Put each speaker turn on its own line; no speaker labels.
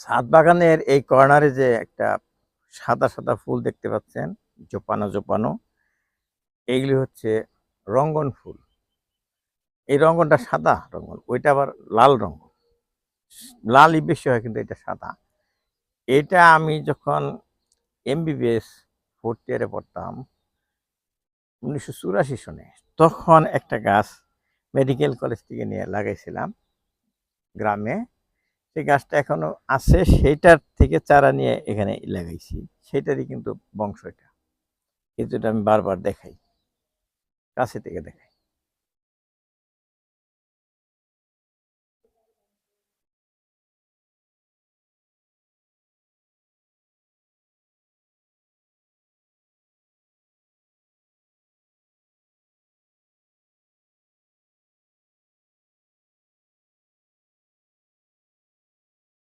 ছাদ বাগানের এই কর্নারে যে একটা সাদা সাদা ফুল দেখতে পাচ্ছেন, জোপানো জোপানো, এইগুলি হচ্ছে রঙ্গন ফুল। এই রঙ্গনটা সাদা রঙ্গন, ওইটা আবার লাল রঙ্গন। লালই বেশি হয়, কিন্তু এটা সাদা। এটা আমি যখন এমবিবিএস ফোর্থ ইয়ারে পড়তাম 1984 সনে, তখন একটা গাছ মেডিকেল কলেজ থেকে নিয়ে লাগাইছিলাম গ্রামে। সেই গাছটা এখনো আছে, সেইটার থেকে চারা নিয়ে এখানে লাগাইছি। সেটারই কিন্তু বংশ এটা, কিন্তু এটা আমি বারবার দেখাই, কাছে থেকে দেখাই।